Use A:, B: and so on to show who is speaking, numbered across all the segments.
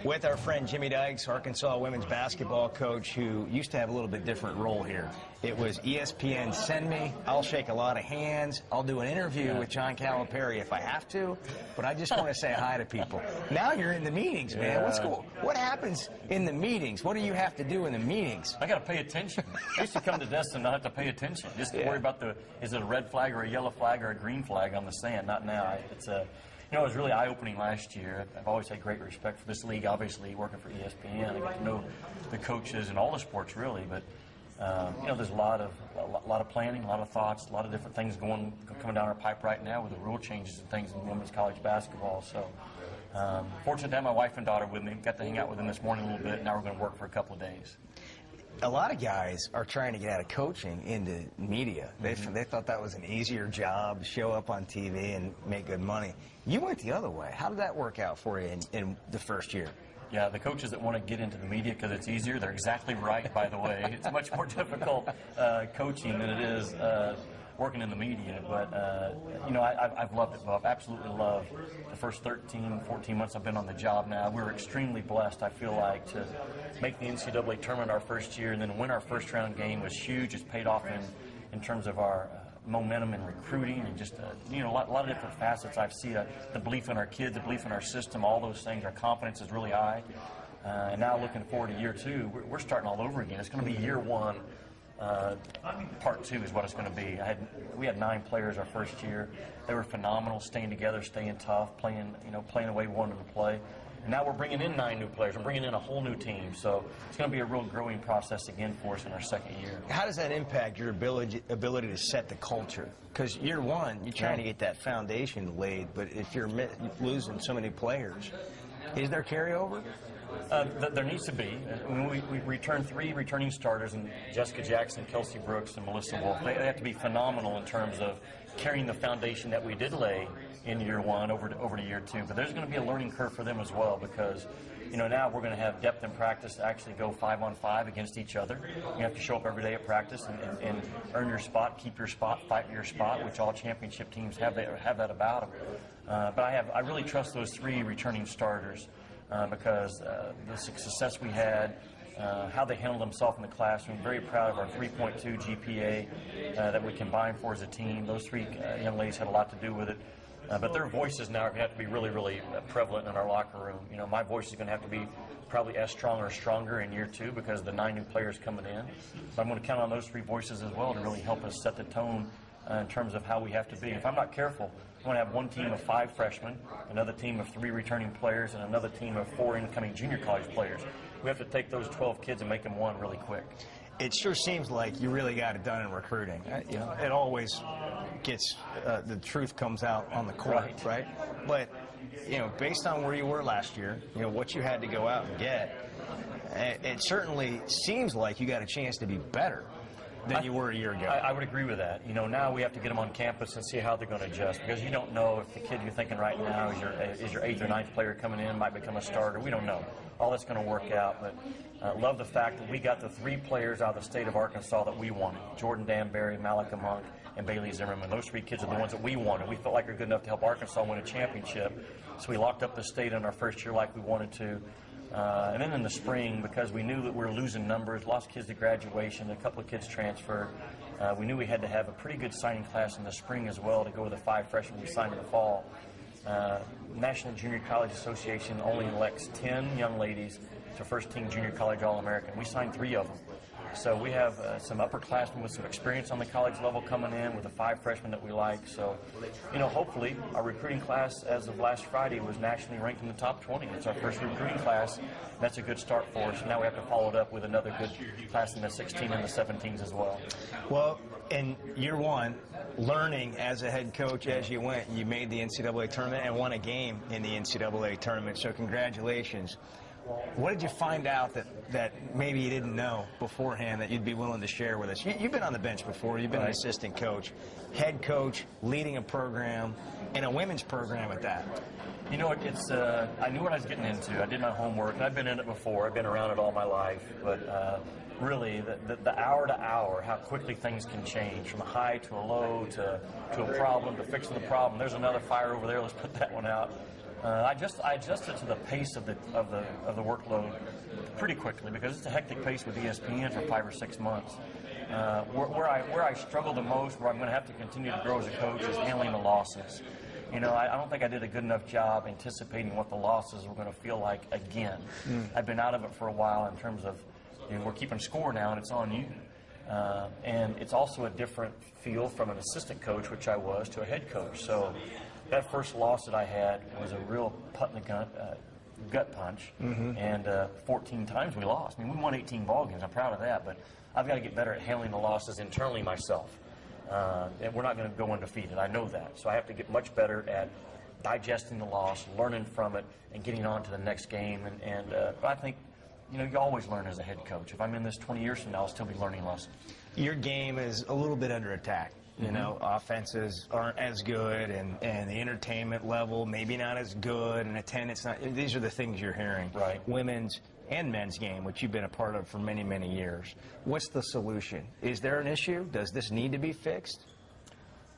A: with our friend Jimmy Dykes, Arkansas women's basketball coach, who used to have a little bit different role here. It was ESPN send me, I'll shake a lot of hands, I'll do an interview with John Calipari if I have to, but I just want to say hi to people. Now you're in the meetings, man. What's cool? What happens in the meetings? What do you have to do in the meetings?
B: I got to pay attention. I used to come to Destin and not have to pay attention. Just worry about is it a red flag or a yellow flag or a green flag on the sand. Not now. It's a You know, it was really eye-opening last year. I've always had great respect for this league, obviously, working for ESPN. I got to know the coaches in all the sports, really. But, you know, there's a lot of planning, a lot of thoughts, a lot of different things coming down our pipe right now with the rule changes and things in women's college basketball. So, fortunate to have my wife and daughter with me. Got to hang out with them this morning a little bit. Now we're going to work for a couple of days.
A: A lot of guys are trying to get out of coaching into media. They thought that was an easier job, show up on TV and make good money. You went the other way. How did that work out for you in the first year?
B: Yeah, the coaches that want to get into the media because it's easier, they're exactly right, by the way. It's much more difficult coaching than it is working in the media. But, you know, I've loved it, Bob. Absolutely loved the first 13, 14 months I've been on the job now. We were extremely blessed, I feel like, to make the NCAA tournament our first year and then win our first-round game was huge. It's paid off in terms of our momentum and recruiting and just, you know, a lot of different facets. I see the belief in our kids, the belief in our system, all those things. Our confidence is really high. And now looking forward to year two, we're starting all over again. It's going to be year one. Part two is what it's going to be. We had 9 players our first year. They were phenomenal, staying together, staying tough, playing the way we wanted to play. And now we're bringing in 9 new players. We're bringing in a whole new team. So it's going to be a real growing process again for us in our second year.
A: How does that impact your ability to set the culture? Because year one, you're trying to get that foundation laid, but if you're losing so many players, is there carryover?
B: There needs to be. We returned 3 returning starters, and Jessica Jackson, Kelsey Brooks, and Melissa Wolf. They have to be phenomenal in terms of carrying the foundation that we did lay in year one over to year two. But there's going to be a learning curve for them as well because, you know, now we're going to have depth in practice to actually go 5-on-5 against each other. You have to show up every day at practice and earn your spot, keep your spot, fight for your spot, which all championship teams have that about them. But I really trust those 3 returning starters. Because the success we had, how they handled themselves in the classroom, very proud of our 3.2 GPA that we combined for as a team. Those 3 young ladies had a lot to do with it. But their voices now are going to have to be really, really prevalent in our locker room. You know, my voice is going to have to be probably as strong or stronger in year two because of the 9 new players coming in. But I'm going to count on those 3 voices as well to really help us set the tone in terms of how we have to be. If I'm not careful, I'm going to have one team of 5 freshmen, another team of 3 returning players, and another team of 4 incoming junior college players. We have to take those 12 kids and make them one really quick.
A: It sure seems like you really got it done in recruiting. You know, it always gets, the truth comes out on the court, right? But, you know, based on where you were last year, you know, what you had to go out and get, it certainly seems like you got a chance to be better than you were a year ago.
B: I would agree with that. You know, now we have to get them on campus and see how they're going to adjust because you don't know if the kid you're thinking right now is your 8th or 9th player coming in, might become a starter. We don't know. All that's going to work out, but love the fact that we got the 3 players out of the state of Arkansas that we wanted. Jordan Danbury, Malika Monk, and Bailey Zimmerman. Those 3 kids are the ones that we wanted. We felt like we were good enough to help Arkansas win a championship, so we locked up the state in our first year like we wanted to. And then in the spring, because we knew that we were losing numbers, lost kids to graduation, a couple of kids transferred, we knew we had to have a pretty good signing class in the spring as well to go with the 5 freshmen we signed in the fall. National Junior College Association only elects 10 young ladies to first-team junior college All-American. We signed 3 of them. So we have some upperclassmen with some experience on the college level coming in with the 5 freshmen that we like. So, you know, hopefully our recruiting class as of last Friday was nationally ranked in the top 20. It's our first recruiting class. That's a good start for us. Now we have to follow it up with another good class in the 16 and the 17s as well.
A: Well, in year one, learning as a head coach as you went, you made the NCAA tournament and won a game in the NCAA tournament. So congratulations. What did you find out that maybe you didn't know beforehand that you'd be willing to share with us? You've been on the bench before. You've been an assistant coach, head coach, leading a program, and a women's program at that.
B: You know, I knew what I was getting into. I did my homework, and I've been in it before. I've been around it all my life. But really, the hour to hour, how quickly things can change, from a high to a low to a problem to fixing the problem. There's another fire over there. Let's put that one out. I adjusted to the pace of the workload pretty quickly because it's a hectic pace with ESPN for 5 or 6 months. Where I struggle the most, where I'm going to have to continue to grow as a coach, is handling the losses. You know, I don't think I did a good enough job anticipating what the losses were going to feel like again. I've been out of it for a while in terms of, you know, we're keeping score now and it's on you. And it's also a different feel from an assistant coach, which I was, to a head coach. So that first loss that I had was a real putt in the gut punch, and 14 times we lost. I mean, we won 18 ball games. I'm proud of that, but I've got to get better at handling the losses internally myself. And we're not going to go undefeated. I know that. So I have to get much better at digesting the loss, learning from it, and getting on to the next game. But I think, you know, you always learn as a head coach. If I'm in this 20 years from now, I'll still be learning lessons. Your
A: game is a little bit under attack. You know, offenses aren't as good, and the entertainment level maybe not as good, and attendance not. These are the things you're hearing.
B: Right.
A: Women's and men's game, which you've been a part of for many, many years. What's the solution? Is there an issue? Does this need to be fixed?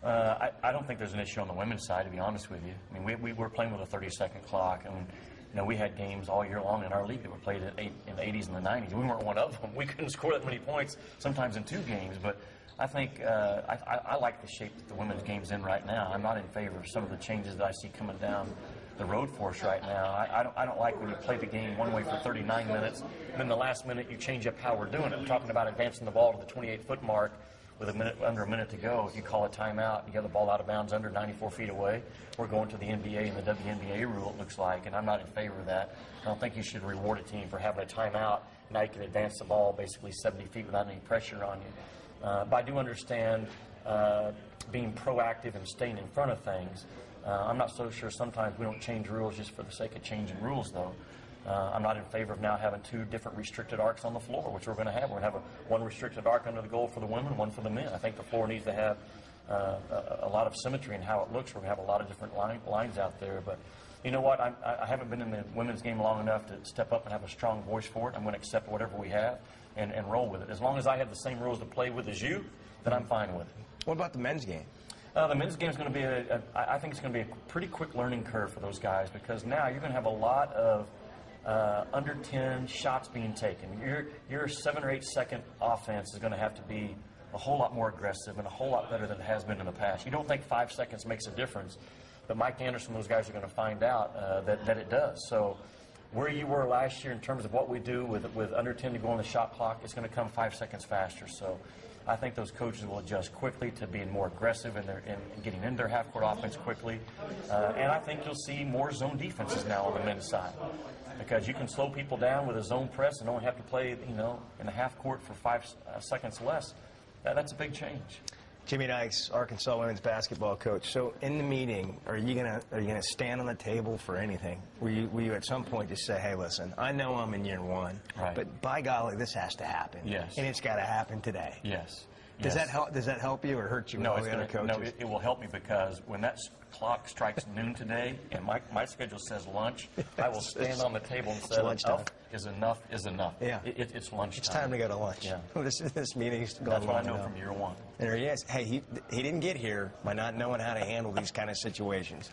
B: I don't think there's an issue on the women's side, to be honest with you. I mean, we were playing with a 30-second clock, and you know, we had games all year long in our league that were played in the 80s and the 90s. We weren't one of them. We couldn't score that many points sometimes in 2 games, but I think I like the shape that the women's game's in right now. I'm not in favor of some of the changes that I see coming down the road for us right now. I don't like when you play the game one way for 39 minutes, and then the last minute you change up how we're doing it. We're talking about advancing the ball to the 28-foot mark with under a minute to go. If you call a timeout, you get the ball out of bounds under 94 feet away. We're going to the NBA and the WNBA rule, it looks like, and I'm not in favor of that. I don't think you should reward a team for having a timeout. Now you can advance the ball basically 70 feet without any pressure on you. But I do understand being proactive and staying in front of things. I'm not so sure sometimes we don't change rules just for the sake of changing rules, though. I'm not in favor of now having 2 different restricted arcs on the floor, which we're going to have. We're going to have one restricted arc under the goal for the women, one for the men. I think the floor needs to have a lot of symmetry in how it looks. We're going to have a lot of different lines out there. But you know what? I haven't been in the women's game long enough to step up and have a strong voice for it. I'm going to accept whatever we have and roll with it. As long as I have the same rules to play with as you, then I'm fine with it.
A: What about the men's game?
B: The men's game is going to be I think it's going to be a pretty quick learning curve for those guys, because now you're going to have a lot of under 10 shots being taken. Your 7 or 8 second offense is going to have to be a whole lot more aggressive and a whole lot better than it has been in the past. You don't think 5 seconds makes a difference, but Mike Anderson, those guys are going to find out that it does. So where you were last year in terms of what we do with under 10 to go on the shot clock, it's going to come 5 seconds faster. So I think those coaches will adjust quickly to being more aggressive in getting into their half-court offense quickly. And I think you'll see more zone defenses now on the men's side, because you can slow people down with a zone press and only have to play, you know, in the half court for 5 seconds less. That's a big change.
A: Jimmy Dykes, Arkansas women's basketball coach. So in the meeting, are you gonna stand on the table for anything? Will you at some point just say, hey, listen, I know I'm in year 1,
B: right,
A: but by golly, this has to happen.
B: Yes.
A: And it's got to happen today.
B: Yes.
A: Does that help you or hurt you?
B: No,
A: with all the other coaches?
B: No, it will help me, because when that clock strikes noon today and my schedule says lunch, I will stand on the table and say, enough is enough is enough.
A: Yeah.
B: It's lunchtime.
A: It's time to go to lunch.
B: Yeah.
A: This meeting's going
B: That's what I know
A: enough.
B: from year 1.
A: And there he is. Hey, he didn't get here by not knowing how to handle these kind of situations.